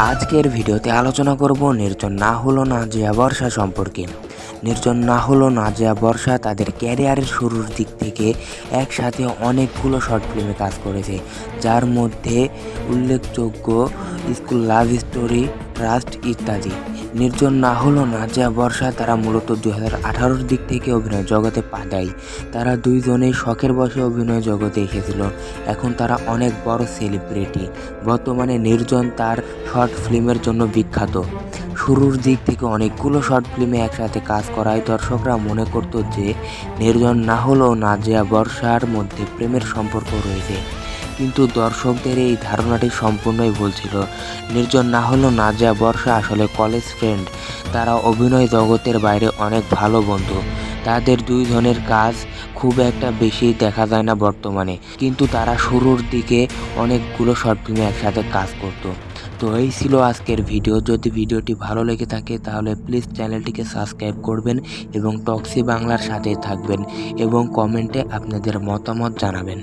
আজকের ভিডিওতে আলোচনা করব নির্জন না হলো নাজিয়া বর্ষা সম্পর্কে। নির্জন না হলো নাজিয়া বর্ষা তাদের ক্যারিয়ারের শুরুর দিক থেকে একসাথে অনেকগুলো শর্ট ফিল্মে কাজ করেছে, যার মধ্যে উল্লেখযোগ্য স্কুল লাভ স্টোরি, ট্রাস্ট ইত্যাদি। নির্জন না হলো নাজিয়া বর্ষা তারা মূলত 2018 দিক থেকে অভিনয় জগতে পা দেয়। তারা দুইজনেই শখের বশে অভিনয় জগতে এসেছিল। এখন তারা অনেক বড় সেলিব্রিটি। বর্তমানে নির্জন তার শর্ট ফিল্মের জন্য বিখ্যাত। শুরুর দিক থেকে অনেকগুলো শর্ট ফিল্মে একসাথে কাজ করায় দর্শকরা মনে করত যে নির্জন না হলেও নাজিয়া বর্ষার মধ্যে প্রেমের সম্পর্ক রয়েছে, কিন্তু দর্শকদের এই ধারণাটি সম্পূর্ণই ভুল ছিল। নির্জন না হলেও নাজিয়া বর্ষা আসলে কলেজ ফ্রেন্ড। তারা অভিনয় জগতের বাইরে অনেক ভালো বন্ধু। তাদের দুইজনের কাজ খুব একটা বেশি দেখা যায় না বর্তমানে, কিন্তু তারা শুরুর দিকে অনেকগুলো শর্ট ফিল্মে একসাথে কাজ করতো। তো এই ছিল আজকের ভিডিও। যদি ভিডিওটি ভালো লেগে থাকে তাহলে প্লিজ চ্যানেলটিকে সাবস্ক্রাইব করবেন এবং টক্সি বাংলার সাথে থাকবেন এবং কমেন্টে আপনাদের মতামত জানাবেন।